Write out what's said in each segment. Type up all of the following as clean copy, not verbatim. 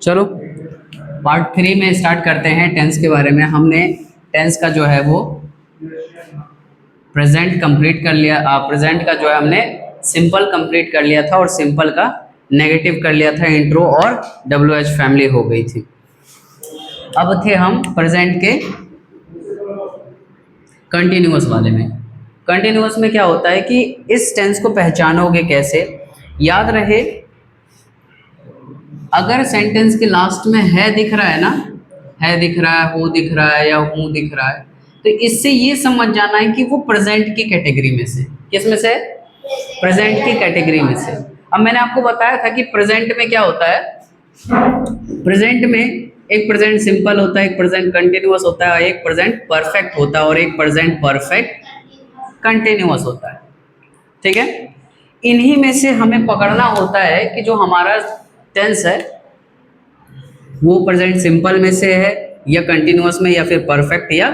चलो पार्ट 3 में स्टार्ट करते हैं टेंस के बारे में। हमने टेंस का जो है वो प्रेजेंट कंप्लीट कर लिया। प्रेजेंट का जो है हमने सिंपल कंप्लीट कर लिया था और सिंपल का नेगेटिव कर लिया था, इंट्रो और WH फैमिली हो गई थी। अब थे हम प्रेजेंट के कंटिन्यूअस वाले में। कंटिन्यूअस में क्या होता है कि इस टेंस को पहचानोगे कैसे? याद रहे, अगर सेंटेंस के लास्ट में है दिख रहा है ना, है दिख रहा है, हो दिख रहा है या हूँ दिख रहा है, तो इससे ये समझ जाना है कि वो प्रेजेंट की कैटेगरी में से, किस में से? प्रेजेंट की कैटेगरी में से। अब मैंने आपको बताया था कि प्रेजेंट में क्या होता है, प्रेजेंट में एक प्रेजेंट सिंपल होता है, एक प्रेजेंट कंटिन्यूअस होता है, एक प्रेजेंट परफेक्ट होता है और एक प्रेजेंट परफेक्ट कंटिन्यूअस होता है। ठीक है, इन्हीं में से हमें पकड़ना होता है कि जो हमारा टेंस है वो प्रेजेंट सिंपल में से है या कंटिन्यूअस में या फिर परफेक्ट या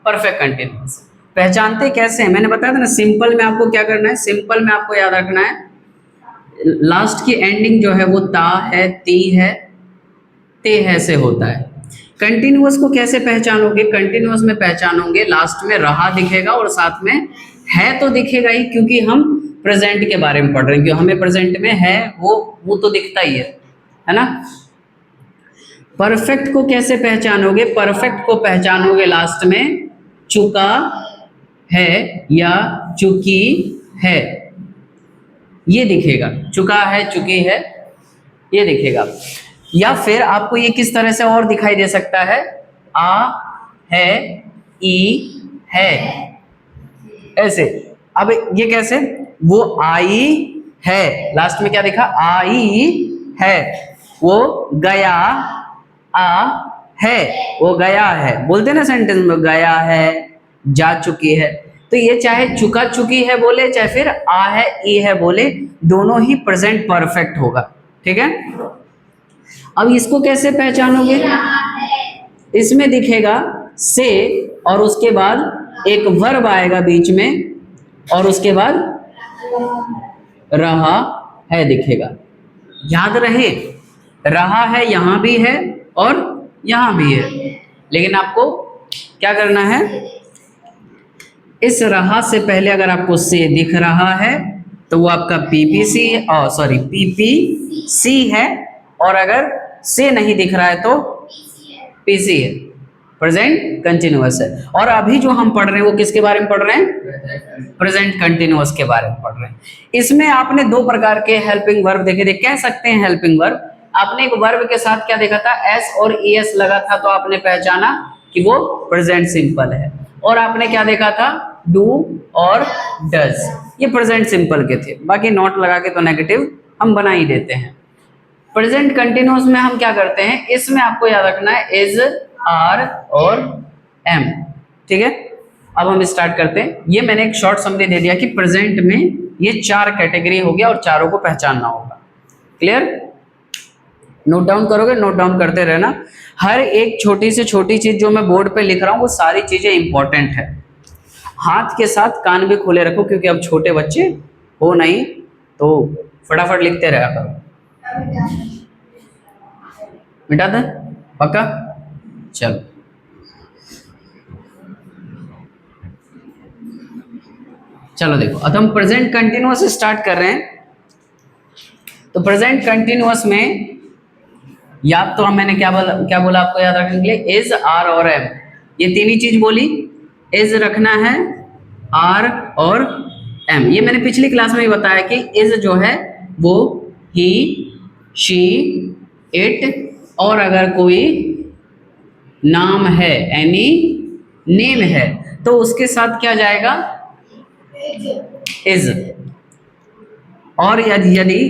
परफेक्ट कंटिन्यूअस। पहचानते कैसे हैं? मैंने बताया था ना, सिंपल में आपको क्या करना है, सिंपल में आपको याद रखना है लास्ट की एंडिंग जो है वो ता है, ती है, ते है से होता है। कंटिन्यूअस को कैसे पहचानोगे? कंटिन्यूअस में पहचानोगे लास्ट में रहा दिखेगा और साथ में है तो दिखेगा ही, क्योंकि हम प्रेजेंट के बारे में पढ़ रहे हैं, क्योंकि हमें प्रेजेंट में है वो तो दिखता ही है ना। परफेक्ट को कैसे पहचानोगे? परफेक्ट को पहचानोगे लास्ट में चुका है या चुकी है, ये दिखेगा। चुका है, चुकी है, ये दिखेगा। या फिर आपको ये किस तरह से और दिखाई दे सकता है, आ है, ई है, ऐसे। अब ये कैसे? वो आई है, लास्ट में क्या दिखा? आई है। वो गया आ है, वो गया है। बोलते ना सेंटेंस में गया है, जा चुकी है, तो ये चाहे चुका चुकी है बोले चाहे फिर आ है ई है बोले, दोनों ही प्रेजेंट परफेक्ट होगा। ठीक है, अब इसको कैसे पहचानोगे? इसमें दिखेगा से और उसके बाद एक वर्ब आएगा बीच में और उसके बाद रहा है दिखेगा। याद रहे, रहा है यहां भी है और यहां भी है, लेकिन आपको क्या करना है, इस रहा से पहले अगर आपको से दिख रहा है तो वो आपका पीपीसी पीपीसी है, और अगर से नहीं दिख रहा है तो पीसी है, प्रेजेंट कंटिन्यूअस है। और अभी जो हम पढ़ रहे हैं वो किसके बारे में पढ़ रहे हैं? प्रेजेंट कंटिन्यूअस के बारे में पढ़ रहे हैं। इसमें आपने दो प्रकार के हेल्पिंग वर्ब देखे थे, कह सकते हैं हेल्पिंग वर्ब। आपने एक वर्ब के साथ क्या देखा था, एस और ईएस लगा था, तो आपने पहचाना कि वो प्रेजेंट सिंपल है। और आपने क्या देखा था, डू और डज, ये प्रेजेंट सिंपल के थे। बाकी नॉट लगा के तो नेगेटिव हम बना ही देते हैं। प्रेजेंट कंटिन्यूअस में हम क्या करते हैं, इसमें आपको याद रखना है इज, आर और एम। ठीक है, अब हम स्टार्ट करते हैं। ये मैंने एक शॉर्ट समरी दे दिया कि प्रेजेंट में ये चार कैटेगरी हो गया और चारों को पहचानना होगा। क्लियर? नोट डाउन करोगे, नोट डाउन करते रहना। हर एक छोटी से छोटी चीज जो मैं बोर्ड पे लिख रहा हूँ वो सारी चीजें इंपॉर्टेंट है। हाथ के साथ कान भी खोले रखो, क्योंकि अब छोटे बच्चे हो नहीं तो फटाफट लिखते रहा करो। मिटा दे पक्का? चलो, चलो देखो, अब हम प्रेजेंट कंटिन्यूअस स्टार्ट कर रहे हैं। तो प्रेजेंट कंटिन्यूअस में याद तो मैंने क्या बोला आपको याद रखने के लिए, इज, आर और एम, ये तीन ही चीज बोली। इज रखना है, आर और एम, ये मैंने पिछली क्लास में ही बताया कि इज जो है वो ही, शी, इट, और अगर कोई नाम है, एनी नेम है, तो उसके साथ क्या जाएगा, इज। और यदि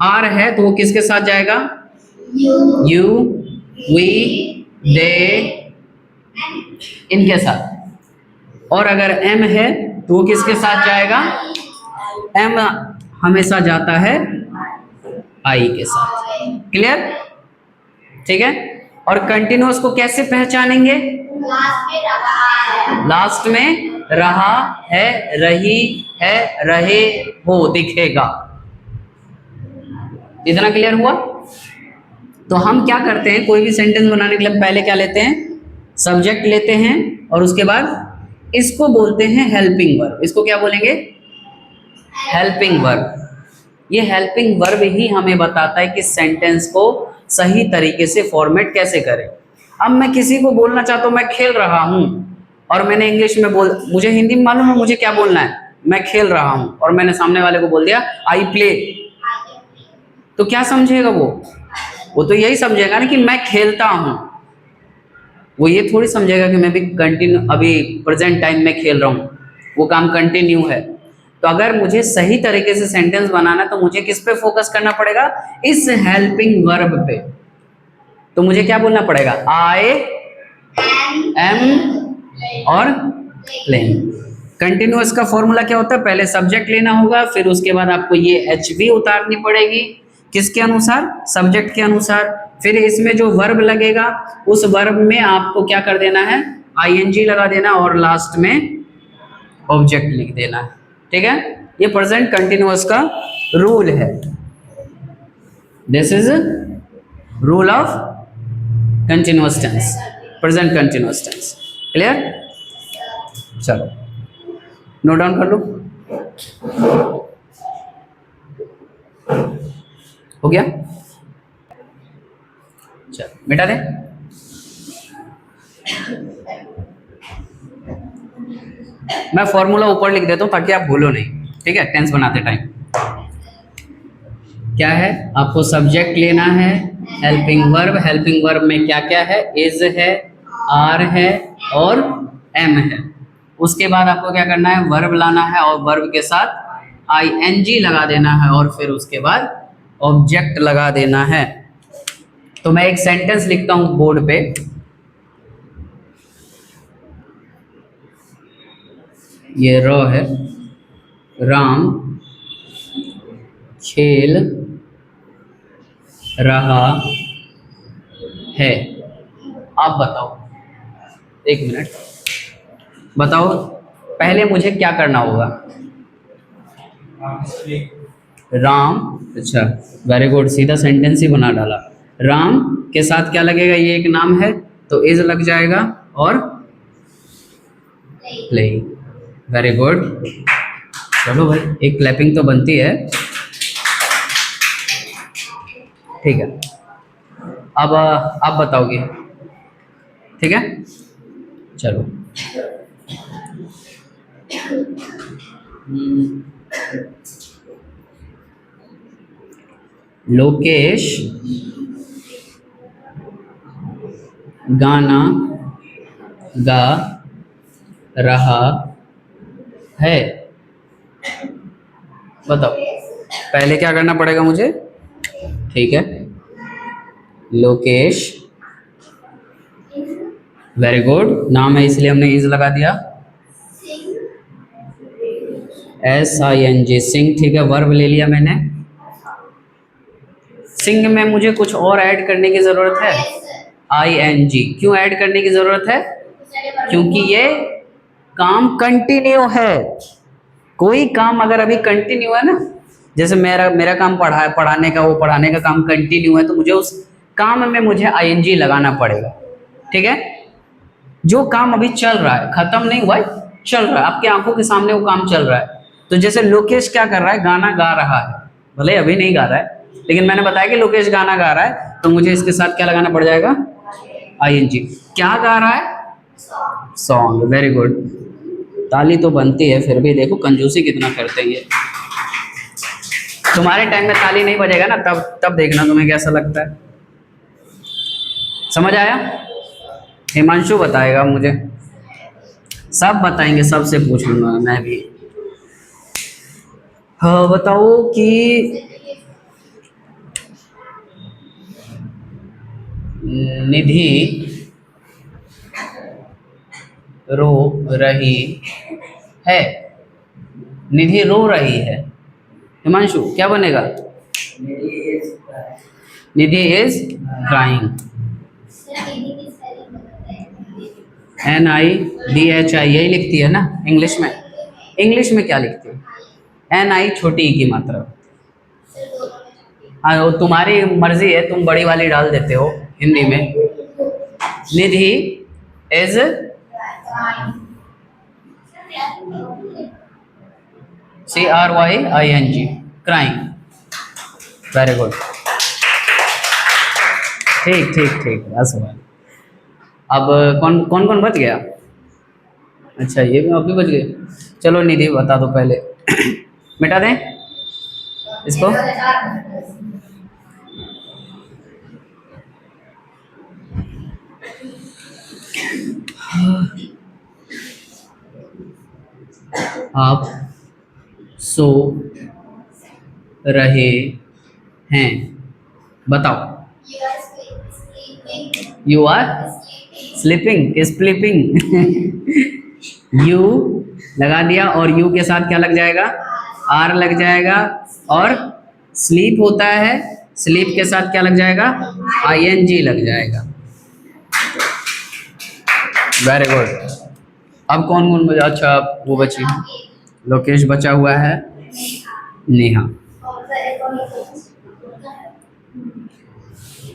आर है तो वो किसके साथ जाएगा, यू, वी, दे, इनके साथ। और अगर एम है तो वो किसके साथ जाएगा, एम हमेशा जाता है आई के साथ। क्लियर? ठीक है। और कंटिन्यूअस को कैसे पहचानेंगे, लास्ट में रहा है, रही है, रहे हो दिखेगा। इतना क्लियर हुआ? तो हम क्या करते हैं, कोई भी सेंटेंस बनाने के लिए पहले क्या लेते हैं, सब्जेक्ट लेते हैं और उसके बाद इसको बोलते हैं हेल्पिंग वर्ब। इसको क्या बोलेंगे, हेल्पिंग वर्ब। ये हेल्पिंग वर्ब ही हमें बताता है कि सेंटेंस को सही तरीके से फॉर्मेट कैसे करें। अब मैं किसी को बोलना चाहता हूँ मैं खेल रहा हूँ, और मैंने इंग्लिश में मुझे हिंदी में मालूम है मुझे क्या बोलना है, मैं खेल रहा हूँ, और मैंने सामने वाले को बोल दिया आई प्ले, तो क्या समझेगा वो तो यही समझेगा ना कि मैं खेलता हूँ। वो ये थोड़ी समझेगा कि मैं भी अभी प्रेजेंट टाइम में खेल रहा हूँ, वो काम कंटिन्यू है। तो अगर मुझे सही तरीके से सेंटेंस बनाना है तो मुझे किस पे फोकस करना पड़ेगा, इस हेल्पिंग वर्ब पे। तो मुझे क्या बोलना पड़ेगा, आई एम और प्लेइंग। कंटिन्यूअस का फॉर्मूला क्या होता है, पहले सब्जेक्ट लेना होगा, फिर उसके बाद आपको ये एचवी उतारनी पड़ेगी, किसके अनुसार, सब्जेक्ट के अनुसार। फिर इसमें जो वर्ब लगेगा उस वर्ब में आपको क्या कर देना है, आईएनजी लगा देना और लास्ट में ऑब्जेक्ट लिख देना है। ठीक है, ये प्रेजेंट कंटिन्यूअस का रूल है। This is rule of continuous tense, present continuous tense. Clear, चलो नोट डाउन कर लो, हो गया, चलो मिटा दे। मैं फॉर्मूला ऊपर लिख देता हूं ताकि आप भूलो नहीं, ठीक है, टेंस बनाते टाइम। क्या है, आपको सब्जेक्ट लेना है, हेल्पिंग वर्ब, हेल्पिंग वर्ब में क्या क्या है, इज है, आर है और एम है। उसके बाद आपको क्या करना है, वर्ब लाना है और वर्ब के साथ आईएनजी लगा देना है और फिर उसके बाद ऑब्जेक्ट लगा देना है। तो मैं एक सेंटेंस लिखता हूं बोर्ड पे, ये रो है, राम खेल रहा है। आप बताओ, एक मिनट बताओ, पहले मुझे क्या करना होगा, राम, अच्छा वेरी गुड, सीधा सेंटेंस ही बना डाला। राम के साथ क्या लगेगा, ये एक नाम है तो इज लग जाएगा और प्लेइंग, वेरी गुड। चलो भाई, एक क्लैपिंग तो बनती है, ठीक है। अब आप बताओगे, ठीक है, चलो। लोकेश गाना गा रहा है। बताओ पहले क्या करना पड़ेगा मुझे, ठीक है, लोकेश, वेरी गुड, नाम है इसलिए हमने इज लगा दिया, SING, सिंग, ठीक है, वर्ब ले लिया मैंने। सिंग में मुझे कुछ और ऐड करने की जरूरत है, ING। क्यों ऐड करने की जरूरत है, क्योंकि ये काम कंटिन्यू है। कोई काम अगर अभी कंटिन्यू है ना, जैसे मेरा काम पढ़ाने का, वो पढ़ाने का काम कंटिन्यू है, तो मुझे उस काम में मुझे ING लगाना पड़ेगा। ठीक है, जो काम अभी चल रहा है, खत्म नहीं हुआ है, चल रहा है, आपके आंखों के सामने वो काम चल रहा है। तो जैसे लोकेश क्या कर रहा है, गाना गा रहा है, भले अभी नहीं गा रहा है, लेकिन मैंने बताया कि लोकेश गाना गा रहा है, तो मुझे इसके साथ क्या लगाना पड़ जाएगा, ING। क्या गा रहा है, सॉन्ग, वेरी गुड। ताली तो बनती है, फिर भी देखो कंजूसी कितना करते हैं ये। तुम्हारे टाइम में ताली नहीं बजेगा ना, तब देखना तुम्हें कैसा लगता है। समझ आया, हिमांशु बताएगा मुझे, सब बताएंगे, सबसे पूछ लूंगा मैं भी। हाँ बताओ कि निधि रो रही है, निधि रो रही है, हिमांशु क्या बनेगा, निधि इज क्राइंग, NIDHI, यही लिखती है ना इंग्लिश में। इंग्लिश में क्या लिखती है, NI छोटी ई की मात्रा, हाँ वो तुम्हारी मर्जी है, तुम बड़ी वाली डाल देते हो हिंदी में। Nidhi is CRYING, crying. Very good, ठीक ठीक ठीक, बस हुआ। अब कौन कौन कौन बच गया? अच्छा ये भी अभी बच गए। चलो निधि बता दो पहले। मिटा दें इसको। आप सो रहे हैं, बताओ। You are sleeping, sleeping. You लगा दिया और यू के साथ क्या लग जाएगा? आर लग जाएगा। और स्लीप होता है, स्लीप के साथ क्या लग जाएगा? ING लग जाएगा। Very good. अब कौन कौन बचा? अच्छा वो बची, लोकेश बचा हुआ है, नेहा।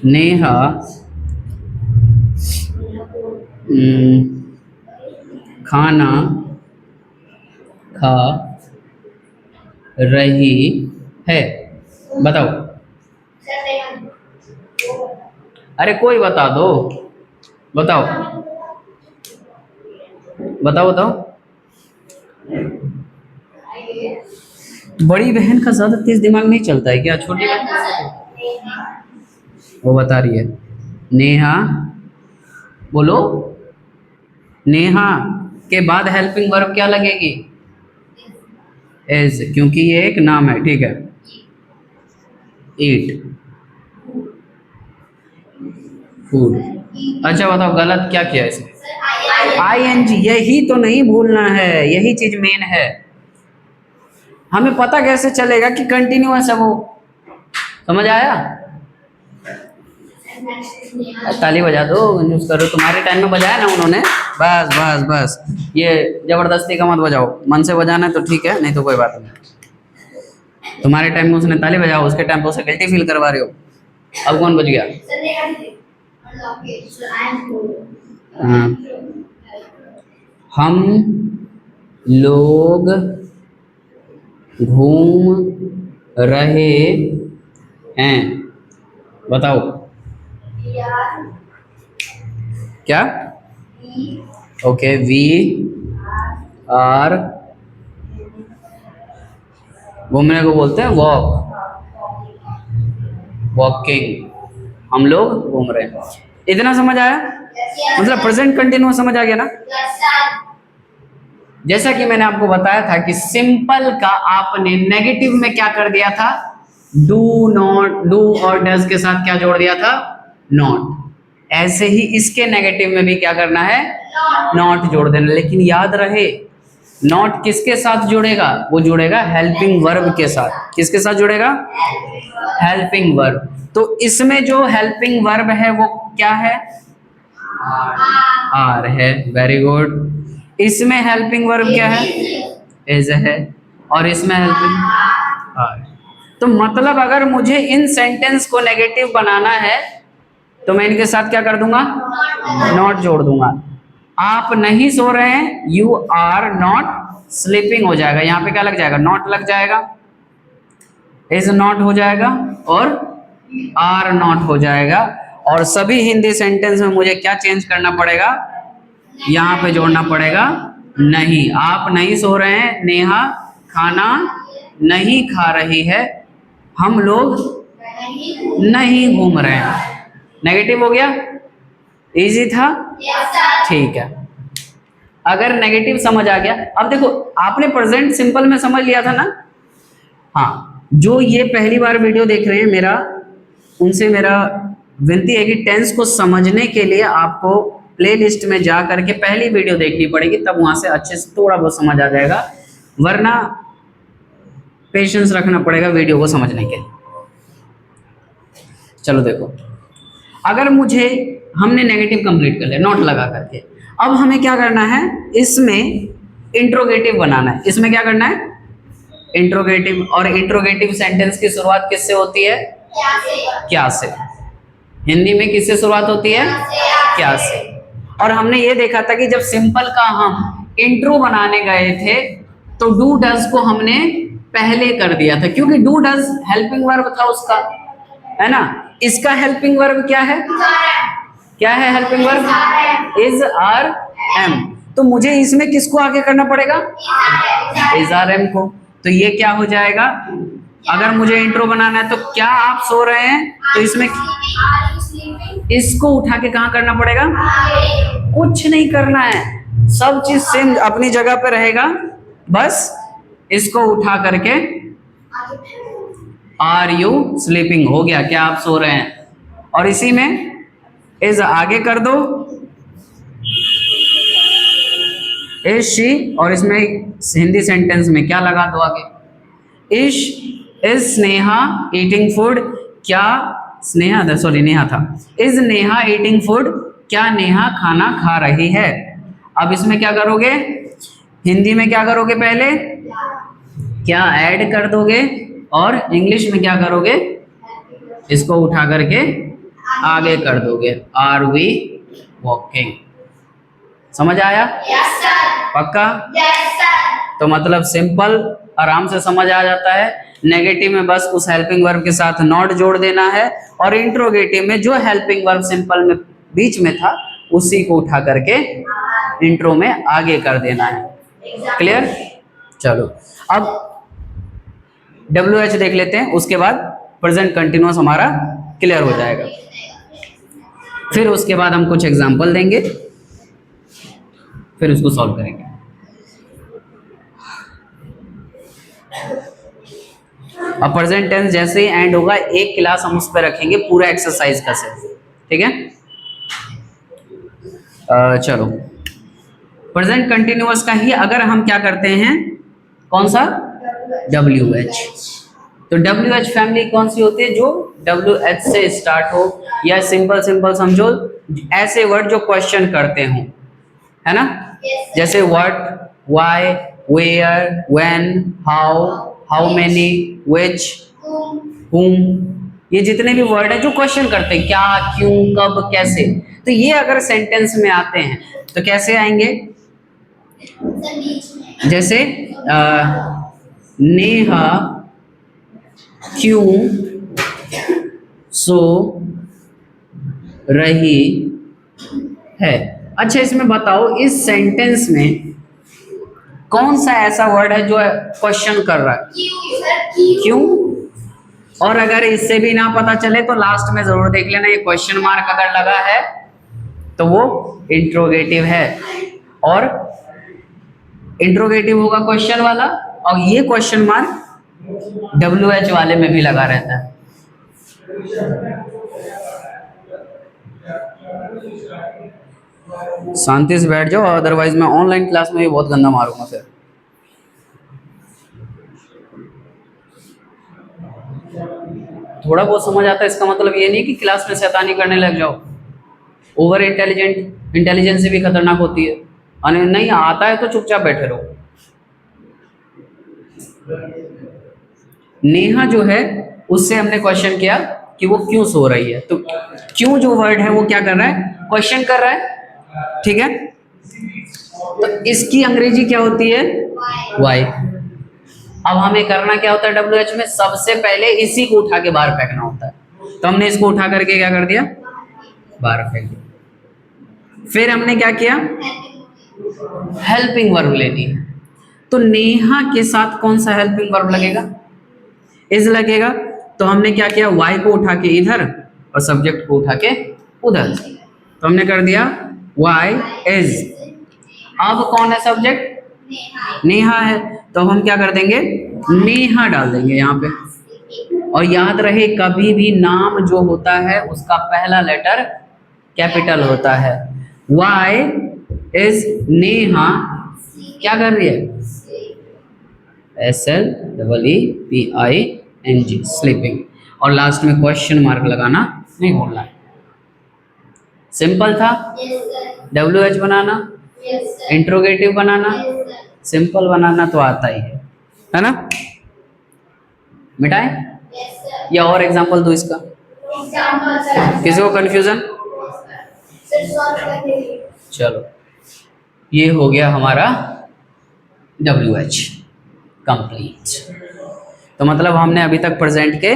नेहा खाना खा रही है, बताओ। अरे कोई बता दो, बताओ बताओ बताओ। बड़ी बहन का ज्यादा तेज दिमाग नहीं चलता है क्या? छोटी बहन वो बता रही है। नेहा बोलो। नेहा के बाद हेल्पिंग वर्ब क्या लगेगी? इज, क्योंकि ये एक नाम है, ठीक है। Eat food. अच्छा बताओ गलत क्या किया इसमें? ING, यही तो नहीं भूलना है, यही चीज मेन है। हमें पता कैसे चलेगा कि कंटिन्यूअस है वो? समझ आया? ताली बजा दो, यूज करो। तुम्हारे टाइम में बजाया ना उन्होंने, बस बस बस। ये जबरदस्ती का मत बजाओ, मन से बजाना है तो ठीक है, नहीं तो कोई बात नहीं। तुम्हारे टाइम में उसने ताली बजाओ, उसके टाइम पे उसे गिल्टी फील करवा रहे हो। अब कौन बच गया? हाँ। हम लोग घूम रहे हैं, बताओ। क्या? ओके, वी आर, घूमने को बोलते हैं वॉक, वॉकिंग। हम लोग घूम रहे हैं। इतना समझ आया? मतलब प्रेजेंट कंटिन्यूअस समझ आ गया ना? जैसा कि मैंने आपको बताया था कि सिंपल का आपने नेगेटिव में क्या कर दिया था? डू नॉट, डू और डज के साथ क्या जोड़ दिया था? नॉट। ऐसे ही इसके नेगेटिव में भी क्या करना है? नॉट जोड़ देना। लेकिन याद रहे, नॉट किसके साथ जुड़ेगा? वो जुड़ेगा हेल्पिंग वर्ब के साथ। किसके साथ जुड़ेगा? Helping verb. तो इसमें जो हेल्पिंग वर्ब है वो क्या है? आर है। Very good. इसमें हेल्पिंग वर्ब क्या है? इज है। और इसमें हेल्पिंग आर। तो मतलब अगर मुझे इन सेंटेंस को नेगेटिव बनाना है तो मैं इनके साथ क्या कर दूंगा? नॉट जोड़ दूंगा। आप नहीं सो रहे हैं, यू आर नॉट स्लीपिंग हो जाएगा। यहाँ पे क्या लग जाएगा? नॉट लग जाएगा, इज नॉट हो जाएगा और आर नॉट हो जाएगा। और सभी हिंदी सेंटेंस में मुझे क्या चेंज करना पड़ेगा? यहाँ पे जोड़ना पड़ेगा नहीं। आप नहीं सो रहे हैं, नेहा खाना नहीं खा रही है, हम लोग नहीं घूम रहे हैं। नेगेटिव हो गया? इजी था? ठीक है। अगर नेगेटिव समझ आ गया, अब देखो आपने प्रेजेंट सिंपल में समझ लिया था ना? हाँ, जो ये पहली बार वीडियो देख रहे हैं मेरा, उनसे मेरा विनती है कि टेंस को समझने के लिए आपको प्लेलिस्ट में जा करके पहली वीडियो देखनी पड़ेगी, तब वहां से अच्छे से थोड़ा बहुत समझ आ जाएगा। वरना पेशेंस रखना पड़ेगा वीडियो को समझने के लिए। चलो देखो, अगर मुझे, हमने नेगेटिव कंप्लीट कर लिया नॉट लगा करके, अब हमें क्या करना है? इसमें इंट्रोगेटिव बनाना है। इसमें क्या करना है? इंट्रोगेटिव। और इंट्रोगेटिव सेंटेंस की शुरुआत किससे होती है? क्या से। हिंदी में किससे शुरुआत होती है? क्या से। और हमने ये देखा था कि जब सिंपल का हम इंट्रो बनाने गए थे तो डू डज को हमने पहले कर दिया था, क्योंकि डू डज हेल्पिंग वर्ब था उसका, है ना। इसका हेल्पिंग वर्ब क्या है? क्या है helping verb? Is are am. तो मुझे इसमें किसको आगे करना पड़ेगा? इज आर एम को। तो ये क्या हो जाएगा? अगर मुझे इंट्रो बनाना है तो क्या आप सो रहे हैं, तो इसमें इसको उठा के कहाँ करना पड़ेगा? कुछ नहीं करना है, सब चीज सेम अपनी जगह पे रहेगा, बस इसको उठा करके आर यू स्लीपिंग हो गया, क्या आप सो रहे हैं। और इसी में इज आगे कर दो, इज शी, और इसमें हिंदी सेंटेंस में क्या लगा दो आगे? इज स्नेहा ईटिंग फूड, क्या स्नेहा, सॉरी नेहा था। इज नेहा ईटिंग फूड, क्या नेहा खाना खा रही है। अब इसमें क्या करोगे? हिंदी में क्या करोगे? पहले क्या ऐड कर दोगे, और इंग्लिश में क्या करोगे? इसको उठा करके आगे कर दोगे, आर वी वॉकिंग। समझ आया? Yes sir. पक्का? Yes sir. तो मतलब सिंपल आराम से समझ आ जाता है, नेगेटिव में बस उस हेल्पिंग वर्ब के साथ नॉट जोड़ देना है, और इंट्रोगेटिव में जो हेल्पिंग वर्ब सिंपल में बीच में था उसी को उठा करके इंट्रो में आगे कर देना है। क्लियर? चलो अब WH देख लेते हैं, उसके बाद प्रेजेंट कंटिन्यूअस हमारा क्लियर हो जाएगा। फिर उसके बाद हम कुछ एग्जाम्पल देंगे, फिर उसको सॉल्व करेंगे। अब प्रेजेंट टेंस जैसे ही एंड होगा एक क्लास हम उस पर रखेंगे पूरा एक्सरसाइज का सेट, ठीक है। चलो प्रेजेंट कंटिन्यूअस का ही अगर हम क्या करते हैं, कौन सा? WH। तो WH फैमिली कौन सी होती है? जो WH से स्टार्ट हो, या सिंपल सिंपल समझो ऐसे वर्ड जो क्वेश्चन करते हो, है ना। जैसे what, why, where, when, how many, which, whom, ये जितने भी वर्ड है जो क्वेश्चन करते हैं, क्या, क्यों, कब, कैसे, तो ये अगर सेंटेंस में आते हैं तो कैसे आएंगे? जैसे नेहा क्यों सो रही है। अच्छा इसमें बताओ इस सेंटेंस में कौन सा ऐसा वर्ड है जो क्वेश्चन कर रहा है? क्यों। और अगर इससे भी ना पता चले तो लास्ट में जरूर देख लेना, ये क्वेश्चन मार्क अगर लगा है तो वो इंट्रोगेटिव है, और इंट्रोगेटिव होगा क्वेश्चन वाला, और ये क्वेश्चन मार्क WH वाले में भी लगा रहता है। शांति से बैठ जाओ, अदरवाइज मैं ऑनलाइन क्लास में भी बहुत गंदा मारूंगा फिर। थोड़ा बहुत समझ आता है इसका मतलब ये नहीं कि क्लास में शैतानी करने लग जाओ। ओवर इंटेलिजेंस भी खतरनाक होती है, और नहीं आता है तो चुपचाप बैठे रहो। नेहा जो है उससे हमने क्वेश्चन किया कि वो क्यों सो रही है, तो क्यों जो वर्ड है वो क्या कर रहा है? क्वेश्चन कर रहा है, ठीक है। तो इसकी अंग्रेजी क्या होती है? वाई। अब हमें करना क्या होता है WH में? सबसे पहले इसी को उठा के बाहर फेंकना होता है, तो हमने इसको उठा करके क्या कर दिया? बाहर फेंक दिया। फिर हमने क्या किया? हेल्पिंग वर्ब लेनी है, तो नेहा के साथ कौन सा हेल्पिंग वर्ब लगेगा? इज लगेगा। तो हमने क्या किया? वाई को उठा के इधर और सब्जेक्ट को उठा के उधर, तो हमने कर दिया वाई इज। अब कौन है सब्जेक्ट? नेहा है, तो हम क्या कर देंगे? नेहा डाल देंगे यहाँ पे। और याद रहे कभी भी नाम जो होता है उसका पहला लेटर कैपिटल होता है। वाई इज नेहा क्या कर रही है? SLEEPING sleeping. और लास्ट में क्वेश्चन मार्क लगाना नहीं भूलना है। सिंपल था। WH बनाना, इंट्रोगेटिव बनाना, सिंपल बनाना तो आता ही है ना। मिटाएं? या और एग्जांपल दो इसका, एग्जांपल सर। किसी को कंफ्यूजन? सर सॉल्व करके दिए। चलो ये हो गया हमारा WH कंप्लीट। तो मतलब हमने अभी तक प्रेजेंट के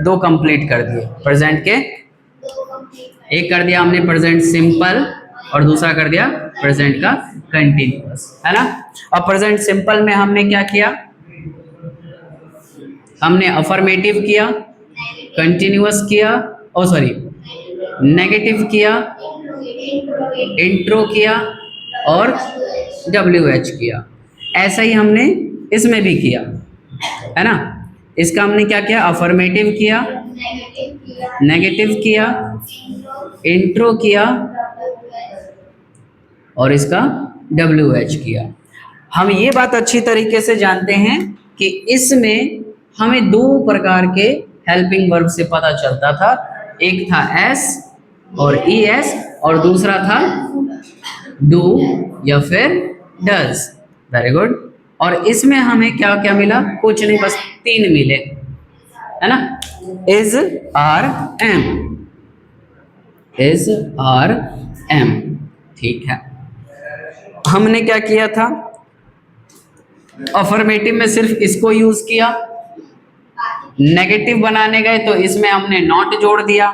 2 कंप्लीट कर दिए। प्रेजेंट के दो कंप्लीट। एक कर दिया हमने प्रेजेंट सिंपल और दूसरा कर दिया प्रेजेंट का कंटिन्यूअस, है ना। और प्रेजेंट सिंपल में हमने क्या किया, हमने अफर्मेटिव किया, कंटिन्यूअस किया, ओ सॉरी नेगेटिव किया, इंट्रो किया और WH किया। ऐसा ही हमने इसमें भी किया, है ना। इसका हमने क्या किया, अफर्मेटिव किया, नेगेटिव किया, इंट्रो किया और इसका WH किया। हम ये बात अच्छी तरीके से जानते हैं कि इसमें हमें 2 प्रकार के हेल्पिंग वर्ब से पता चलता था, एक था S और ES और दूसरा था डू या फिर डज। Very good. और इसमें हमें क्या क्या मिला, कुछ नहीं, बस 3 मिले, है ना। Is are am, is are am, ठीक है। हमने क्या किया था, अफर्मेटिव में सिर्फ इसको यूज किया, नेगेटिव बनाने गए तो इसमें हमने नॉट जोड़ दिया,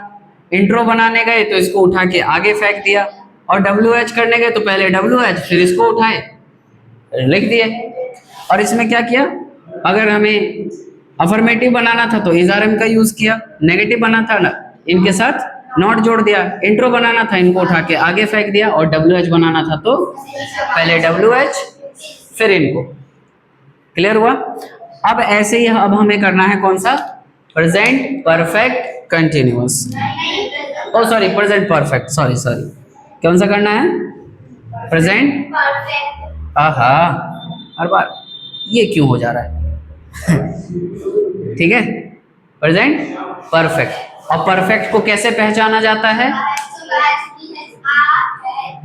इंट्रो बनाने गए तो इसको उठा के आगे फेंक दिया, और WH करने गए तो पहले WH फिर इसको उठाए लिख दिए। और इसमें क्या किया, अगर हमें अफर्मेटिव बनाना था तो इज आर एम का यूज किया, नेगेटिव बनाना था ना इनके साथ नॉट जोड़ दिया, इंट्रो बनाना था इनको उठा के आगे फेंक दिया, और WH बनाना था तो पहले WH फिर इनको। क्लियर हुआ। अब ऐसे ही अब हमें करना है कौन सा, प्रेजेंट परफेक्ट कंटिन्यूअस, ओ सॉरी प्रेजेंट परफेक्ट, सॉरी कौन सा करना है, प्रेजेंट परफेक्ट। आहा हर बार ये क्यों हो जा रहा है ठीक है, प्रेजेंट परफेक्ट। और परफेक्ट को कैसे पहचाना जाता है,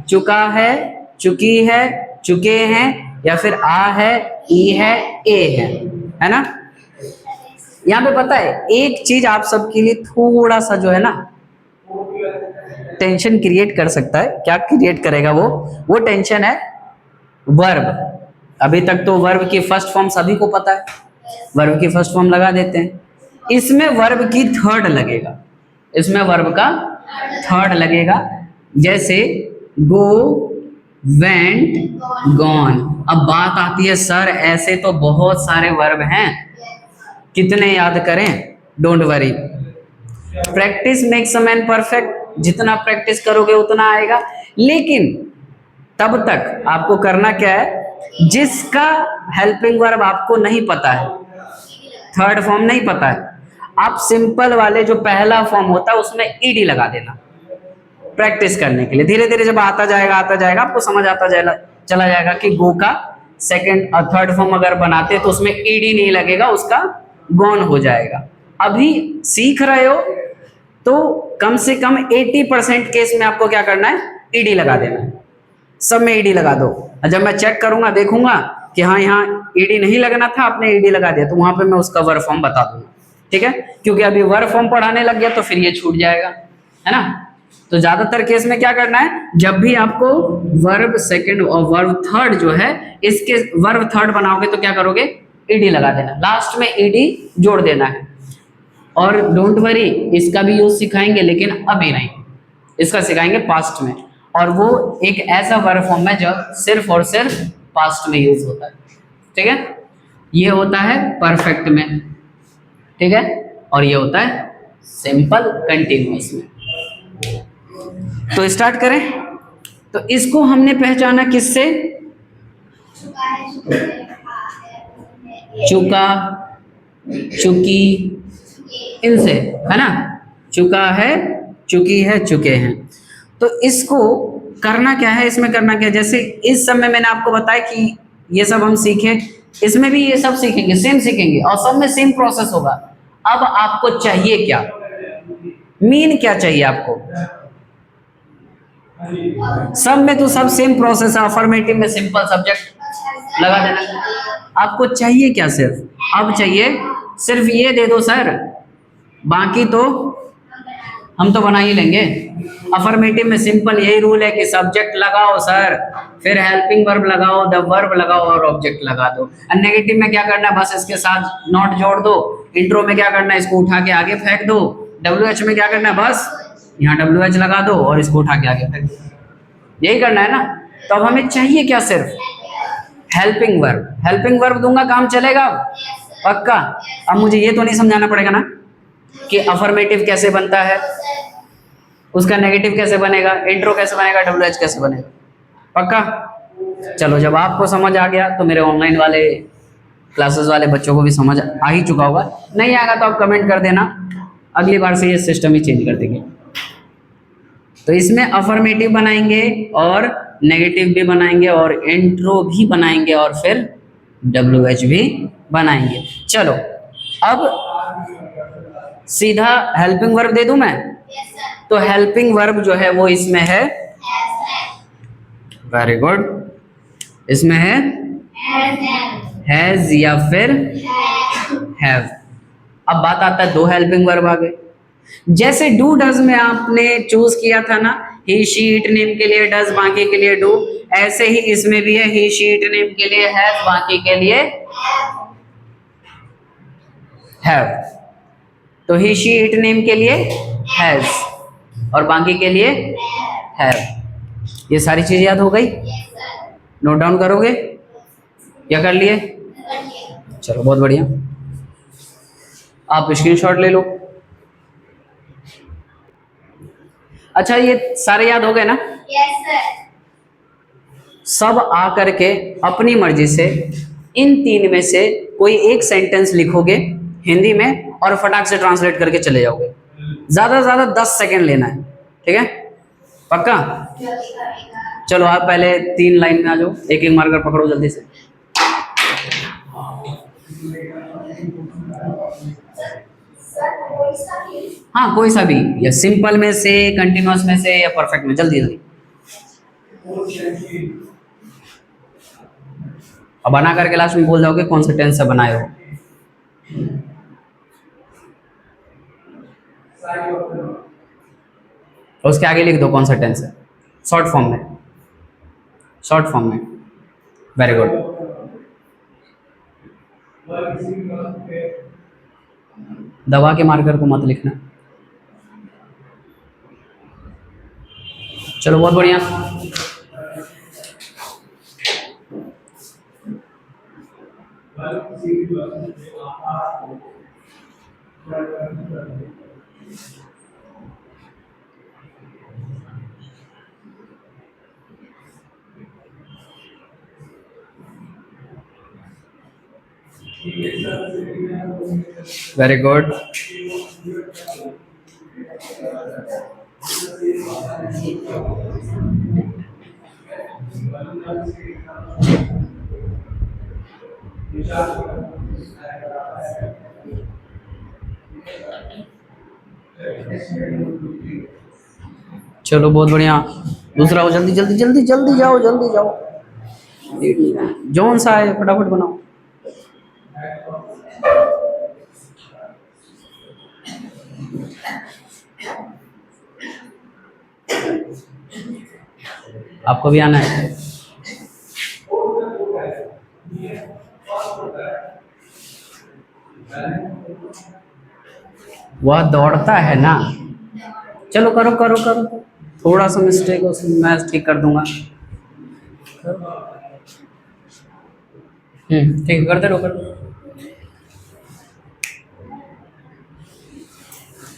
चुका है, चुकी है, चुके हैं, या फिर आ है, ई है, ए है ना। यहाँ पे पता है एक चीज आप सबके लिए थोड़ा सा जो है ना टेंशन क्रिएट कर सकता है, क्या क्रिएट करेगा वो टेंशन है वर्ब। अभी तक तो वर्ब की फर्स्ट फॉर्म सभी को पता है, वर्ब की फर्स्ट फॉर्म लगा देते हैं, इसमें वर्ब की थर्ड लगेगा, इसमें वर्ब का थर्ड लगेगा, जैसे गो, वेंट, गॉन। अब बात आती है सर ऐसे तो बहुत सारे वर्ब हैं, कितने याद करें, don't worry, practice makes a man perfect, जितना प्रैक्टिस करोगे उतना आएगा। लेकिन तब तक आपको करना क्या है, जिसका हेल्पिंग वर्ब आपको नहीं पता है, थर्ड फॉर्म नहीं पता है, आप सिंपल वाले जो पहला फॉर्म होता है उसमें ईडी लगा देना प्रैक्टिस करने के लिए। धीरे धीरे जब आता जाएगा आपको समझ आता जाएगा, चला जाएगा कि गो का सेकंड और थर्ड फॉर्म अगर बनाते तो उसमें ईडी नहीं लगेगा, उसका गॉन हो जाएगा। अभी सीख रहे हो तो कम से कम 80% केस में आपको क्या करना है, ईडी लगा देना है, सब में ईडी लगा दो। जब मैं चेक करूंगा देखूंगा कि हाँ यहाँ ईडी नहीं लगना था, आपने ईडी लगा दिया, तो वहां पे मैं उसका वर्ब फॉर्म बता दूंगा, ठीक है। क्योंकि अभी वर्ब फॉर्म पढ़ाने लग गया तो फिर ये छूट जाएगा, है ना। तो ज्यादातर केस में क्या करना है, जब भी आपको वर्ब सेकंड और वर्ब थर्ड जो है, इसके वर्ब थर्ड बनाओगे तो क्या करोगे, ईडी लगा देना, लास्ट में ईडी जोड़ देना है। और डोंट वरी, इसका भी यूज सिखाएंगे, लेकिन अभी नहीं, इसका सिखाएंगे पास्ट में। और वो एक ऐसा वर्ब फॉर्म है जो सिर्फ और सिर्फ पास्ट में यूज होता है, ठीक है। ये होता है परफेक्ट में, ठीक है, और ये होता है सिंपल कंटिन्यूअस में। तो स्टार्ट करें। तो इसको हमने पहचाना किससे, चुका, चुकी, इनसे, है ना। चुका है, चुकी है, चुके हैं। तो इसको करना क्या है, इसमें करना क्या है, जैसे इस सब में मैंने आपको बताया कि ये सब हम सीखे, इसमें भी ये सब सीखेंगे, सेम सीखेंगे, और सब में सेम प्रोसेस होगा। अब आपको चाहिए क्या, मीन क्या चाहिए आपको, सब में तो सब सेम प्रोसेस है, अफर्मेटिव में सिंपल सब्जेक्ट लगा देना। आपको चाहिए क्या, सिर्फ अब चाहिए सिर्फ ये दे दो सर, बाकी तो हम तो बना ही लेंगे। अफर्मेटिव में सिंपल यही रूल है कि सब्जेक्ट लगाओ सर, फिर हेल्पिंग वर्ब लगाओ, द वर्ब लगाओ और ऑब्जेक्ट लगा दो। और नेगेटिव में क्या करना है, बस इसके साथ नॉट जोड़ दो। इंट्रो में क्या करना है, इसको उठा के आगे फेंक दो। WH में क्या करना है, बस यहाँ WH लगा दो और इसको उठा के आगे फेंक दो। यही करना है ना। तो अब हमें चाहिए क्या, सिर्फ हेल्पिंग वर्ब। हेल्पिंग वर्ब दूंगा काम चलेगा पक्का। अब मुझे ये तो नहीं समझाना पड़ेगा ना कि अफर्मेटिव कैसे बनता है, उसका नेगेटिव कैसे बनेगा, इंट्रो कैसे बनेगा, WH कैसे बनेगा, पक्का। चलो जब आपको समझ आ गया तो मेरे ऑनलाइन वाले क्लासेस वाले बच्चों को भी समझ आ ही चुका होगा। नहीं आएगा तो आप कमेंट कर देना, अगली बार से ये सिस्टम ही चेंज कर देंगे। तो इसमें अफर्मेटिव बनाएंगे और नेगेटिव भी बनाएंगे और इंट्रो भी बनाएंगे और फिर WH भी बनाएंगे। चलो अब सीधा हेल्पिंग वर्ब दे दूं मैं। तो हेल्पिंग वर्ब जो है वो इसमें है, वेरी गुड, इसमें है हैज या फिर हैव। अब बात आता है दो हेल्पिंग वर्ब आ गए। जैसे डू डज में आपने चूज किया था ना, ही शी इट नेम के लिए डज, बाकी के लिए डू, ऐसे ही इसमें भी है, ही शी इट नेम के लिए हैज, बाकी के लिए हैव। तो ही शी इट नेम के लिए हैज और बाकी के लिए हैव। ये सारी चीज याद हो गई, नोट डाउन करोगे, क्या कर लिए, चलो बहुत बढ़िया। आप स्क्रीनशॉट ले लो। अच्छा ये सारे याद हो गए ना। सब आ करके अपनी मर्जी से इन तीन में से कोई एक सेंटेंस लिखोगे हिंदी में और फटाक से ट्रांसलेट करके चले जाओगे। ज्यादा से ज्यादा 10 सेकेंड लेना है, ठीक है, पक्का। चलो आप पहले 3 लाइन में आ जाओ, एक एक मार्कर पकड़ो जल्दी से। हाँ कोई सा भी, या सिंपल में से, कंटिन्यूअस में से, या परफेक्ट में, जल्दी जल्दी। अब बना करके लास्ट में बोल जाओगे कौन से टेंस से बनाए हो। और उसके आगे लिख दो कौन सा टेंस है, शॉर्ट फॉर्म में, शॉर्ट फॉर्म में। Very good. दबा के मार्कर को मत लिखना। चलो बहुत बढ़िया। Very good. चलो बहुत बढ़िया। दूसरा हो, जल्दी जल्दी जल्दी जल्दी जाओ, जल्दी जाओ, जौन सा है फटाफट बनाओ। आपको भी आना है। वह दौड़ता है ना। चलो करो करो करो, थोड़ा सा मिस्टेक हो मैं ठीक कर दूंगा। ठीक, करते रहो, कर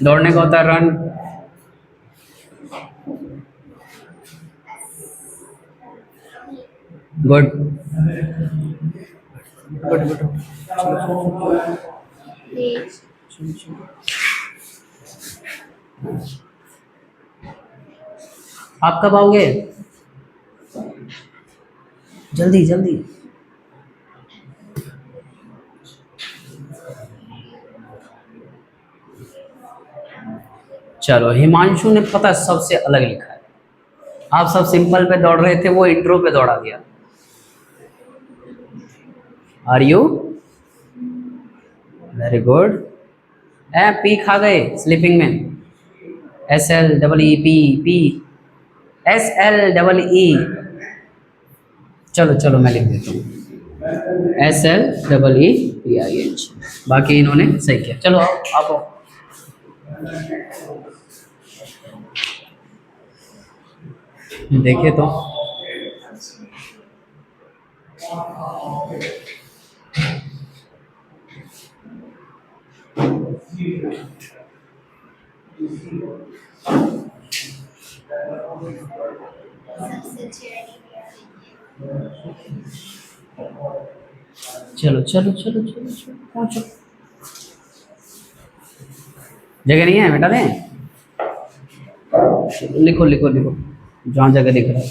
दौड़ने का होता है रन। Good good good. आप कब आओगे, जल्दी जल्दी। चलो हिमांशु ने पता सबसे अलग लिखा है। आप सब सिंपल पे दौड़ रहे थे, वो इंट्रो पे दौड़ा दिया। Are you very good. है पी खा गए स्लीपिंग में, SLEEP पी, SLEE। चलो चलो मैं लिख देता हूँ SLEEPIH। बाकी इन्होंने सही किया। चलो आओ आप आओ। देखिए तो चलो चलो चलो चलो चलो पहुंचो। जगह नहीं है, बेटा दें। लिखो लिखो लिखो जहाँ जगह दिख रहा है।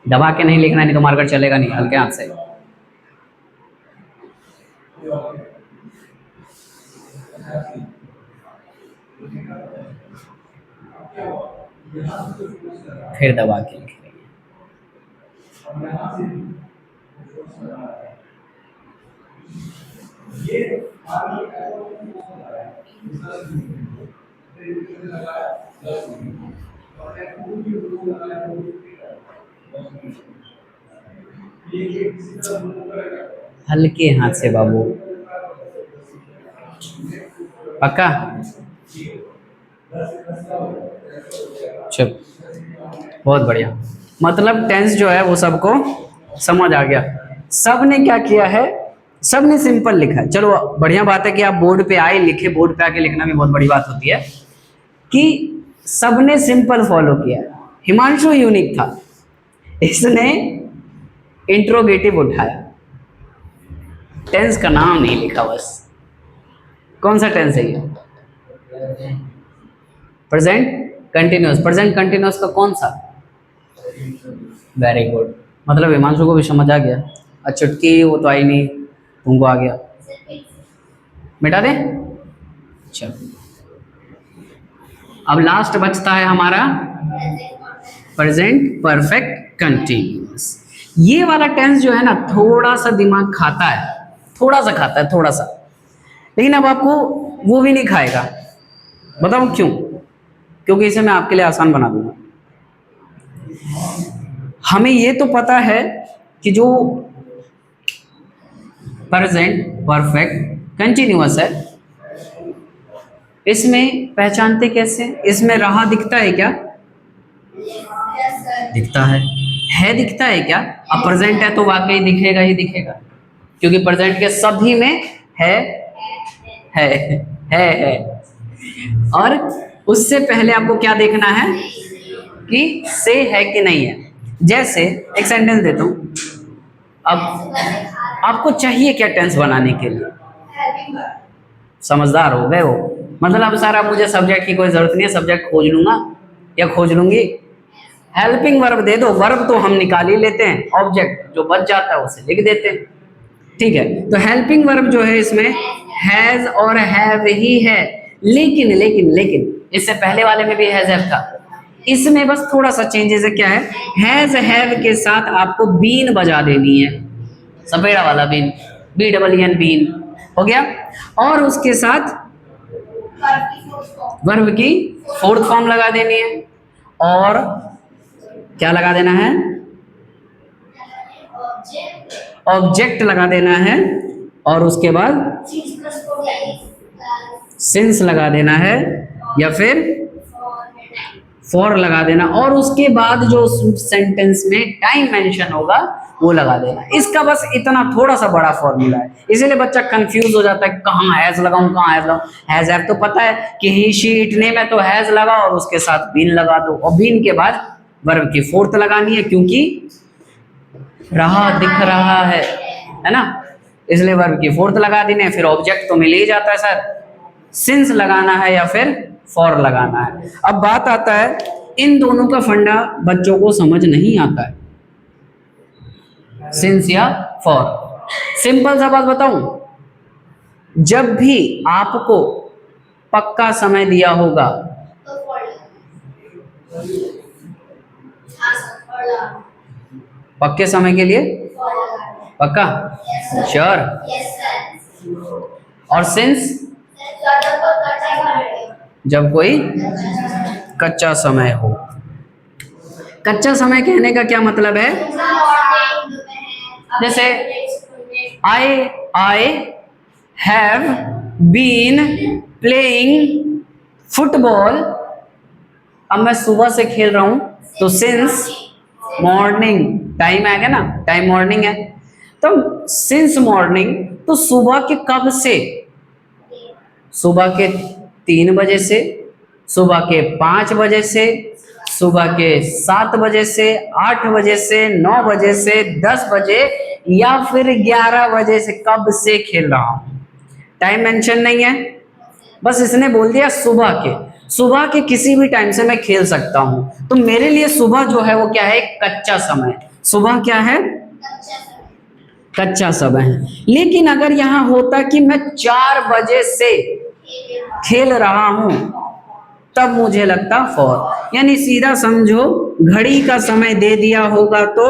दबा के नहीं लिखना, नहीं तो मार्कर चलेगा नहीं, हल्के हाथ से। फिर दबा के लिखेंगे। हल्के हाथ से बाबू, पक्का। चल बहुत बढ़िया। मतलब टेंस जो है वो सबको समझ आ गया। सब ने क्या किया है, सब ने सिंपल लिखा है। चलो बढ़िया बात है कि आप बोर्ड पे आए लिखे, बोर्ड पे आके लिखना भी बहुत बड़ी बात होती है कि सबने सिंपल फॉलो किया। हिमांशु यूनिक था, इसने इंट्रोगेटिव उठाया, टेंस का नाम नहीं लिखा बस। कौन सा टेंस है ये? Present continuous. प्रेजेंट कंटिन्यूअस का कौन सा? Very good. मतलब हिमांशु को भी समझ आ गया। अच्छा चुटकी वो तो आई नहीं, तुमको आ गया, मिटा दे। चलो अब लास्ट बचता है हमारा प्रेजेंट परफेक्ट कंटिन्यूअस। ये वाला टेंस जो है ना थोड़ा सा दिमाग खाता है, थोड़ा सा खाता है, थोड़ा सा। लेकिन अब आपको वो भी नहीं खाएगा। बताऊं क्यों? क्योंकि इसे मैं आपके लिए आसान बना दूंगा। हमें ये तो पता है कि जो प्रेजेंट परफेक्ट कंटिन्यूअस है, इसमें पहचानते कैसे? इसमें रहा दिखता है क्या? दिखता है दिखता है क्या? अब प्रेजेंट है तो वाकई दिखेगा ही दिखेगा, क्योंकि प्रेजेंट के सभी में है है। और उससे पहले आपको क्या देखना है कि से है कि नहीं है। जैसे एक सेंटेंस देता हूं, अब आपको चाहिए क्या टेंस बनाने के लिए? समझदार हो गए हो। मतलब सारा मुझे सब्जेक्ट की कोई जरूरत नहीं है, सब्जेक्ट खोज लूंगा या खोज लूंगी। हेल्पिंग वर्ब दे दो, वर्ब तो हम निकाल ही लेते हैं, ऑब्जेक्ट जो बच जाता है उसे लिख देते हैं। ठीक है, तो हेल्पिंग वर्ब जो है इसमें हैज और हैव ही है। लेकिन लेकिन लेकिन इससे पहले वाले में भी हैज हैव था, इसमें बस थोड़ा सा चेंजेस है। क्या है? हैज हैव के साथ आपको बीन बजा देनी है, सपेड़ा वाला बीन, BEEN बीन हो गया। और उसके साथ वर्ब की फोर्थ फॉर्म लगा देनी है। और क्या लगा देना है? ऑब्जेक्ट लगा देना है। और उसके बाद सिंस लगा देना है या फिर फॉर लगा देना। और उसके बाद जो सेंटेंस में टाइम मेंशन होगा वो लगा देना। इसका बस इतना थोड़ा सा बड़ा फॉर्मूला है, इसीलिए बच्चा कंफ्यूज हो जाता है कहाँ हैज लगाऊं, कहाँ हैज लगाऊं। हैज हैव तो पता है कि ही शी इट ने में, तो हैज लगा और उसके साथ बीन लगा दो, और बीन के बाद वर्ब की फोर्थ लगानी है, क्योंकि रहा दिख रहा है ना, इसलिए वर्ब की फोर्थ लगा देनी है। फिर ऑब्जेक्ट तो मिल ही जाता है सर, सिंस लगाना है या फिर फॉर लगाना है। अब बात आता है इन दोनों का फंडा बच्चों को समझ नहीं आता है, सिंस या फॉर। सिंपल सा बात बताऊं, जब भी आपको पक्का समय दिया होगा, पक्के समय के लिए पक्का श्योर, और सिंस जब कोई कच्चा समय हो। कच्चा समय कहने का क्या मतलब है? जैसे I have been playing football। अब मैं सुबह से खेल रहा हूं तो सिंस मॉर्निंग, टाइम आएगा ना, टाइम मॉर्निंग है तो सिंस मॉर्निंग, तो सुबह के कब से? सुबह के 3 बजे से, सुबह के 5 बजे से, सुबह के 7 बजे से, 8 बजे से, 9 बजे से, 10 बजे या फिर 11 बजे से। कब से खेल रहा हूं, टाइम मेंशन नहीं है, बस इसने बोल दिया सुबह के। सुबह के किसी भी टाइम से मैं खेल सकता हूं, तो मेरे लिए सुबह जो है वो क्या है? कच्चा समय। सुबह क्या है? कच्चा समय है। लेकिन अगर यहां होता कि मैं 4 बजे से खेल रहा हूं, तब मुझे लगता फॉर। यानी सीधा समझो, घड़ी का समय दे दिया होगा तो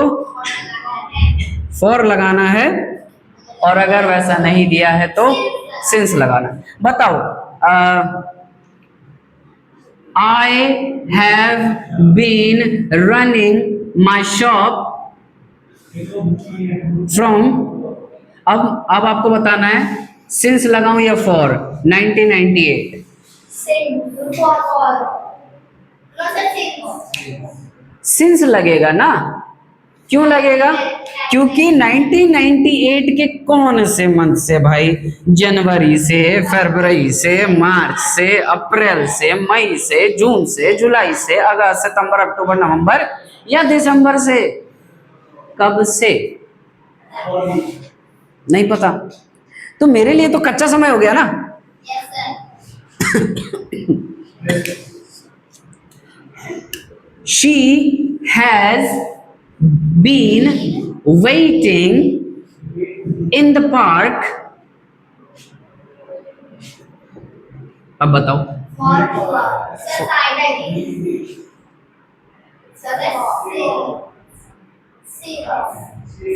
फॉर लगाना है, और अगर वैसा नहीं दिया है तो सिंस लगाना है। बताओ, I have been running my shop from। अब आपको बताना है सिंस लगाऊं या फॉर। 1998 सिंस लगेगा ना। क्यों लगेगा? क्योंकि 1998 के कौन से मंथ से भाई? जनवरी से, फरवरी से, मार्च से, अप्रैल से, मई से, जून से, जुलाई से, अगस्त, सितंबर, अक्टूबर, नवंबर या दिसंबर से? कब से नहीं पता, तो मेरे लिए तो कच्चा समय हो गया ना। She has been waiting in the park। अब बताओ,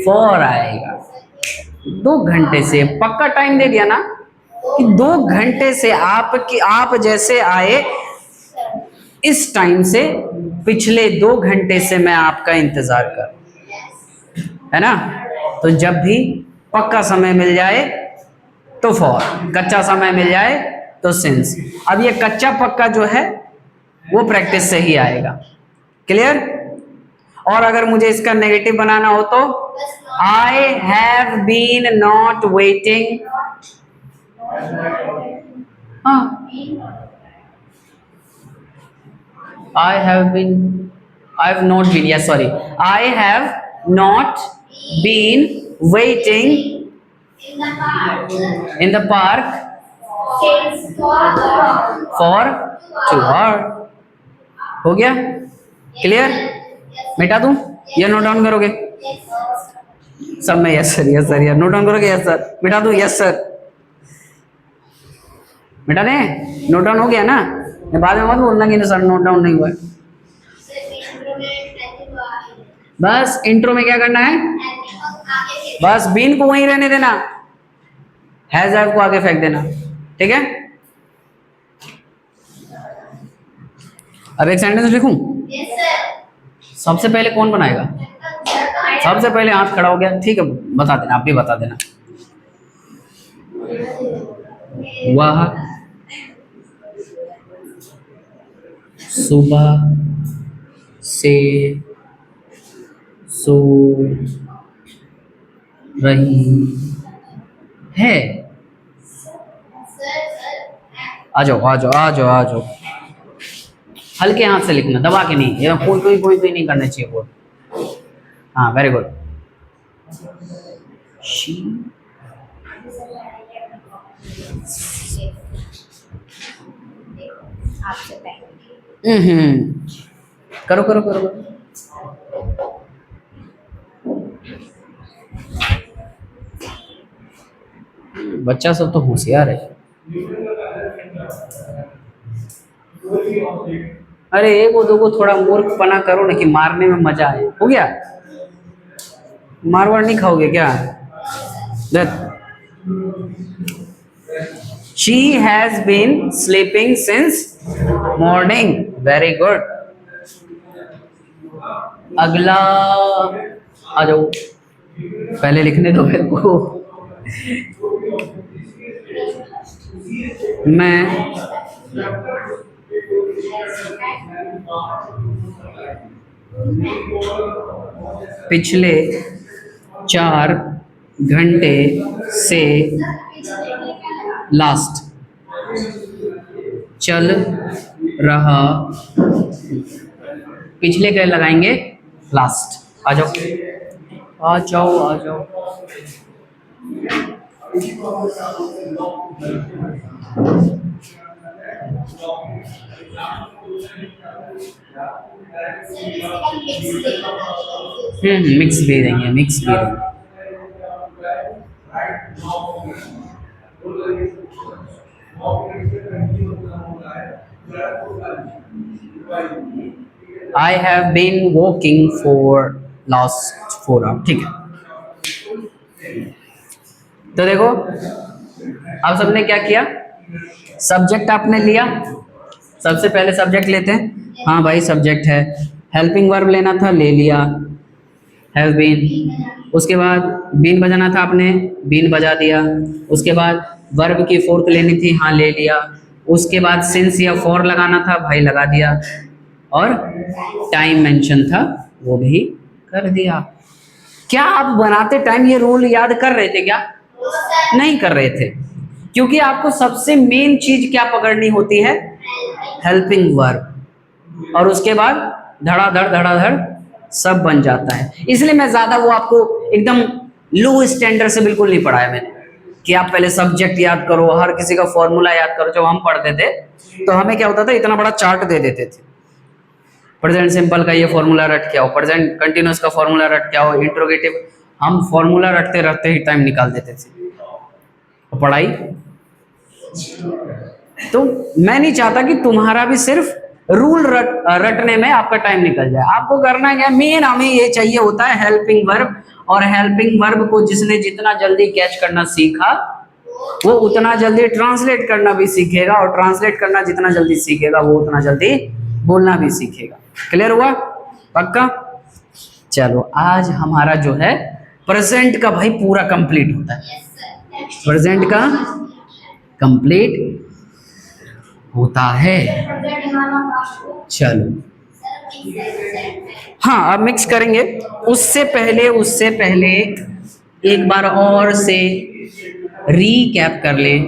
फॉर आएगा। 2 घंटे से, पक्का टाइम दे दिया ना कि 2 घंटे से आप जैसे आए, इस टाइम से पिछले 2 घंटे से मैं आपका इंतजार कर, है ना। तो जब भी पक्का समय मिल जाए तो फॉर, कच्चा समय मिल जाए तो सिंस। अब ये कच्चा पक्का जो है वो प्रैक्टिस से ही आएगा। क्लियर? और अगर मुझे इसका नेगेटिव बनाना हो तो I have been not waiting. हाँ, I have not been, yes, sorry, I have not been waiting in the park for 2 hours। हो गया? क्लियर? मिटा दूं या नोट डाउन करोगे? सब में yes sir, yes sir, note down करोगे? Yes sir. मिटा दूं? Yes sir. मिटा दें? नोट डाउन हो गया ना? बाद में मत बोलना कि सर नोट डाउन नहीं हुआ है। बस इंट्रो में क्या करना है? बस बीन को वहीं रहने देना, हैज हैव को आगे फेंक देना। ठीक है? अब एक सेंटेंस लिखूं? सबसे पहले कौन बनाएगा? सबसे पहले हाथ खड़ा हो गया, ठीक है, बता देना, आप भी बता देना। वह सुबह से सो रही है। आ जाओ आ जाओ आ जाओ आ जाओ। हल्के हाथ से लिखना, दबा के नहीं, ये कोई नहीं करना चाहिए वो। हाँ, वेरी गुड। करो करो करो। बच्चा सब तो होशियार है। अरे एक वो दो को थोड़ा मूर्खपना करो ना कि मारने में मजा आए। हो गया? मारवाड़ नहीं खाओगे क्या? She has been sleeping since morning. Very good. अगला आ जाओ, पहले लिखने दो मेरे को। मैं पिछले 4 घंटे से लास्ट चल रहा, पिछले क्या लगाएंगे, लास्ट। आ जाओ आ जाओ आ जाओ। मिक्स भी देंगे, मिक्स भी देंगे। I have been walking for last 4 hours। ठीक है, तो देखो आप सबने क्या किया, सब्जेक्ट आपने लिया, सबसे पहले सब्जेक्ट लेते हैं। हाँ भाई सब्जेक्ट है, हेल्पिंग वर्ब लेना था, ले लिया, हैव बीन। उसके बाद बीन बजाना था आपने, बीन बजा दिया। उसके बाद वर्ब की फोर्थ लेनी थी, हाँ ले लिया। उसके बाद सिंस या फॉर लगाना था, भाई लगा दिया। और टाइम मेंशन था, वो भी कर दिया। क्या आप बनाते टाइम ये रूल याद कर रहे थे क्या? नहीं कर रहे थे, क्योंकि आपको सबसे मेन चीज क्या पकड़नी होती है, हेल्पिंग वर्ब, और उसके बाद धड़ाधड़ सब बन जाता है। इसलिए मैं ज्यादा वो आपको एकदम लो स्टैंडर्ड से बिल्कुल नहीं पढ़ाया मैंने, कि आप पहले सब्जेक्ट याद करो, हर किसी का फॉर्मूला याद करो। जब हम पढ़ते थे तो हमें क्या होता था, इतना बड़ा चार्ट दे देते थे, प्रेजेंट सिंपल का ये फॉर्मूला रट के आओ, प्रेजेंट कंटिन्यूअस का फॉर्मूला रट के आओ, इंट्रोगेटिव। हम फॉर्मूला रटते रटते ही टाइम निकाल देते थे। तो पढ़ाई, तो मैं नहीं चाहता कि तुम्हारा भी सिर्फ रूल रटने में आपका टाइम निकल जाए। आपको करना क्या, मेन हमें ये चाहिए होता है हेल्पिंग वर्ब, और हेल्पिंग वर्ब को जिसने जितना जल्दी कैच करना सीखा, वो उतना जल्दी ट्रांसलेट करना भी सीखेगा, और ट्रांसलेट करना जितना जल्दी सीखेगा, वो उतना जल्दी बोलना भी सीखेगा। क्लियर हुआ? पक्का? चलो आज हमारा जो है प्रेजेंट का भाई पूरा कंप्लीट होता है, प्रेजेंट का कंप्लीट होता है। चलो हाँ, अब मिक्स करेंगे। उससे पहले एक बार और से रीकैप कर ले,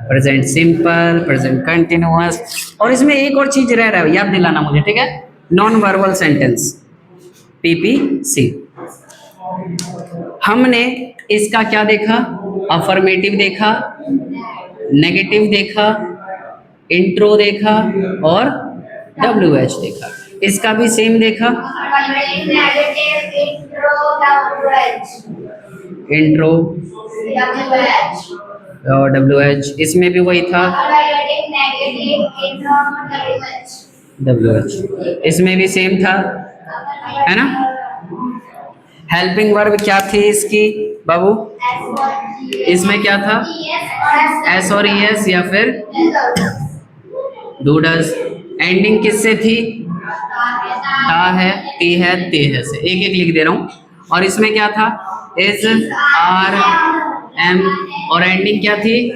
प्रेजेंट सिंपल, प्रेजेंट कंटिन्यूअस, और इसमें एक और चीज रह रहा है, याद दिलाना मुझे, ठीक है? Non verbal sentence, PPC। हमने इसका क्या देखा, अफर्मेटिव देखा, नेगेटिव देखा, इंट्रो देखा, और WH देखा। इसका भी सेम देखा, इंट्रो और WH, इसमें भी वही था, WH, इसमें भी सेम था, है ना? हेल्पिंग वर्ब क्या थी इसकी बाबू, इसमें क्या था, S और ES या फिर डू डज। एंडिंग किससे थी, ता है, टी है, ते है से। एक एक लिख दे रहा हूँ। और इसमें क्या था, इज, आर, एम, और एंडिंग क्या थी,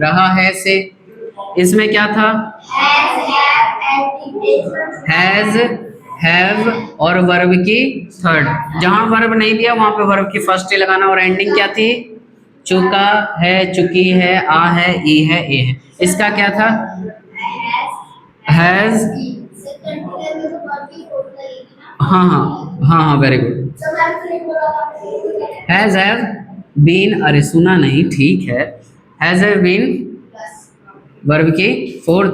रहा है से। इसमें क्या था, हैज, हैव, और वर्ब की थर्ड। जहां वर्ब नहीं दिया वहां पे वर्ब की फर्स्ट ही लगाना। और एंडिंग क्या थी, चुका है, चुकी है, आ है, ई है, ए है। इसका क्या था, हैज, हाँ, very good. Has have been, अरे सुना नहीं, ठीक है। हैज हैव बीन वर्ब की फोर्थ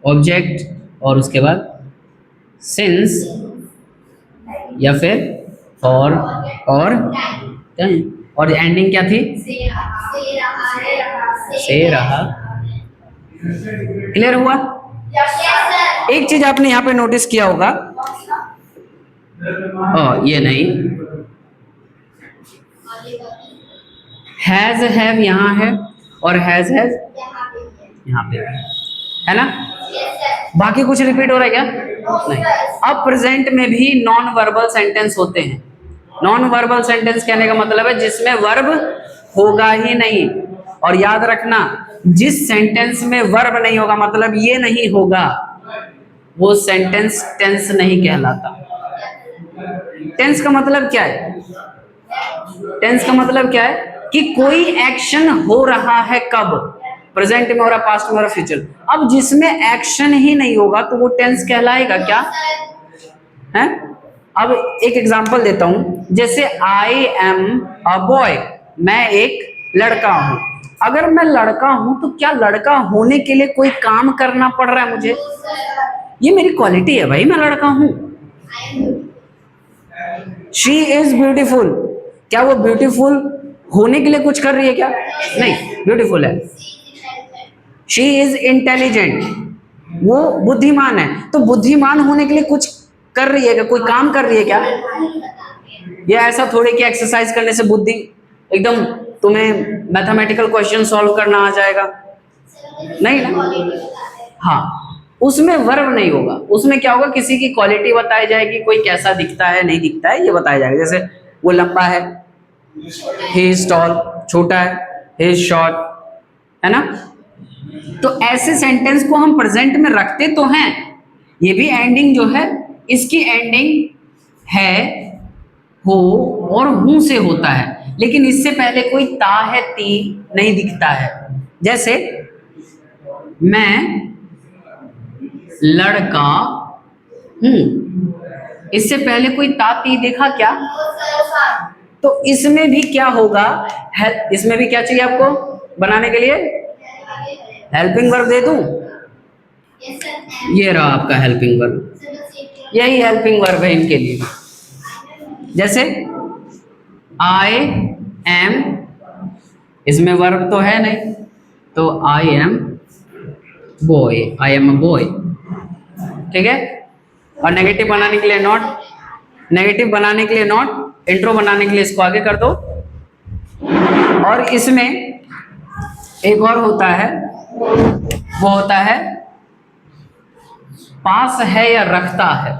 ऑब्जेक्ट, और उसके बाद सिंस या फिर फॉर, और एंडिंग क्या थी, से रहा। क्लियर हुआ? एक चीज आपने यहाँ पे नोटिस किया होगा, ये नहीं, हैज हैव यहाँ है और हैज हैज यहाँ पे भी है। यहाँ पे है ना। Yes, sir. बाकी कुछ रिपीट हो रहा है क्या? No, नहीं। sir. अब प्रेजेंट में भी नॉन वर्बल सेंटेंस होते हैं। नॉन वर्बल सेंटेंस कहने का मतलब है जिसमें वर्ब होगा ही नहीं। और याद रखना, जिस सेंटेंस में वर्ब नहीं होगा मतलब ये नहीं होगा, वो सेंटेंस टेंस नहीं कहलाता। टेंस का मतलब क्या है? टेंस का मतलब क्या है कि कोई एक्शन हो रहा है कब, प्रेजेंट में हो रहा, पास्ट में हो रहा, फ्यूचर। अब जिसमें एक्शन ही नहीं होगा तो वो टेंस कहलाएगा क्या? है? अब एक एग्जांपल देता हूं, जैसे आई एम अ बॉय, मैं एक लड़का हूं। अगर मैं लड़का हूं तो क्या लड़का होने के लिए कोई काम करना पड़ रहा है मुझे? ये मेरी क्वालिटी है भाई, मैं लड़का हूं। शी इज ब्यूटीफुल, क्या वो ब्यूटीफुल होने के लिए कुछ कर रही है क्या? नहीं, ब्यूटीफुल है। शी इज इंटेलिजेंट, वो बुद्धिमान है। तो बुद्धिमान होने के लिए कुछ कर रही है क्या? कोई काम कर रही है क्या? या ऐसा थोड़ी कि एक्सरसाइज करने से बुद्धि एकदम तुम्हें मैथमेटिकल क्वेश्चन सॉल्व करना आ जाएगा? नहीं ना। हाँ, उसमें वर्ब नहीं होगा। उसमें क्या होगा, किसी की क्वालिटी बताई जाएगी, कोई कैसा दिखता है नहीं दिखता है ये बताया जाएगा। जैसे वो लंबा है, he is tall, छोटा है, he is short, है ना। तो ऐसे सेंटेंस को हम प्रेजेंट में रखते तो हैं। ये भी एंडिंग जो है, इसकी एंडिंग है, हो और हूं से होता है, लेकिन इससे पहले कोई ता है ती नहीं दिखता है। जैसे मैं लड़का हूं, इससे पहले कोई ता ती देखा क्या? तो इसमें भी क्या होगा, इसमें भी क्या चाहिए आपको बनाने के लिए? हेल्पिंग वर्ब दे दूं? ये रहा आपका हेल्पिंग वर्ब, यही हेल्पिंग वर्ब है इनके लिए। जैसे आई एम, इसमें वर्ब तो है नहीं, तो I am boy, I am a boy, ठीक है। और नेगेटिव बनाने के लिए नॉट, नेगेटिव बनाने के लिए नॉट, इंट्रो बनाने के लिए इसको आगे कर दो। और इसमें एक और होता है, वो होता है पास है या रखता है।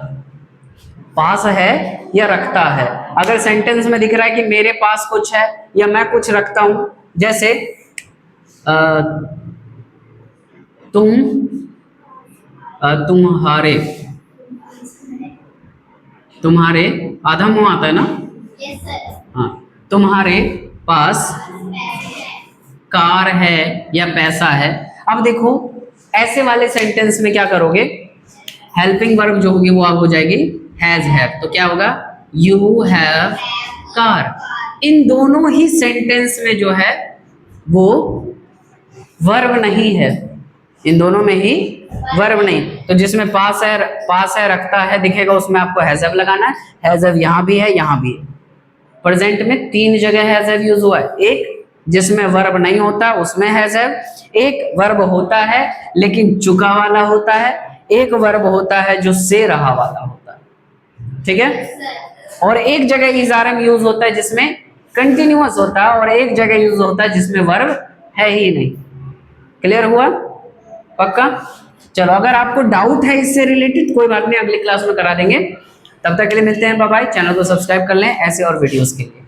पास है या रखता है। अगर सेंटेंस में दिख रहा है कि मेरे पास कुछ है या मैं कुछ रखता हूं, जैसे तुम्हारे, तुम्हारे आधा मुंह आता है ना। हाँ, तुम्हारे पास कार है या पैसा है। अब देखो ऐसे वाले सेंटेंस में क्या करोगे, हेल्पिंग वर्ब जो होगी वो आप हो जाएगी हैज हैव। तो क्या होगा, यू हैव कार। इन दोनों ही सेंटेंस में जो है वो वर्ब नहीं है, इन दोनों में ही वर्ब नहीं। तो जिसमें पास है रखता है दिखेगा उसमें आपको हैज हैव लगाना है। हैज हैव यहाँ भी है, यहाँ भी है। प्रेजेंट में 3 जगह हैज हैव यूज हुआ है। एक जिसमें वर्ब नहीं होता उसमें हैज हैव, एक वर्ब होता है लेकिन चुका वाला होता है, एक वर्ब होता है जो से रहा वाला होता है, ठीक है। और एक जगह इज आर एम यूज होता है जिसमें कंटिन्यूअस होता है, और एक जगह यूज होता है जिसमें वर्ब है ही नहीं। क्लियर हुआ? पक्का? चलो, अगर आपको डाउट है इससे रिलेटेड कोई बात नहीं, अगली क्लास में करा देंगे। तब तक के लिए मिलते हैं, बाय बाय। चैनल को सब्सक्राइब कर लें ऐसे और वीडियोस के लिए।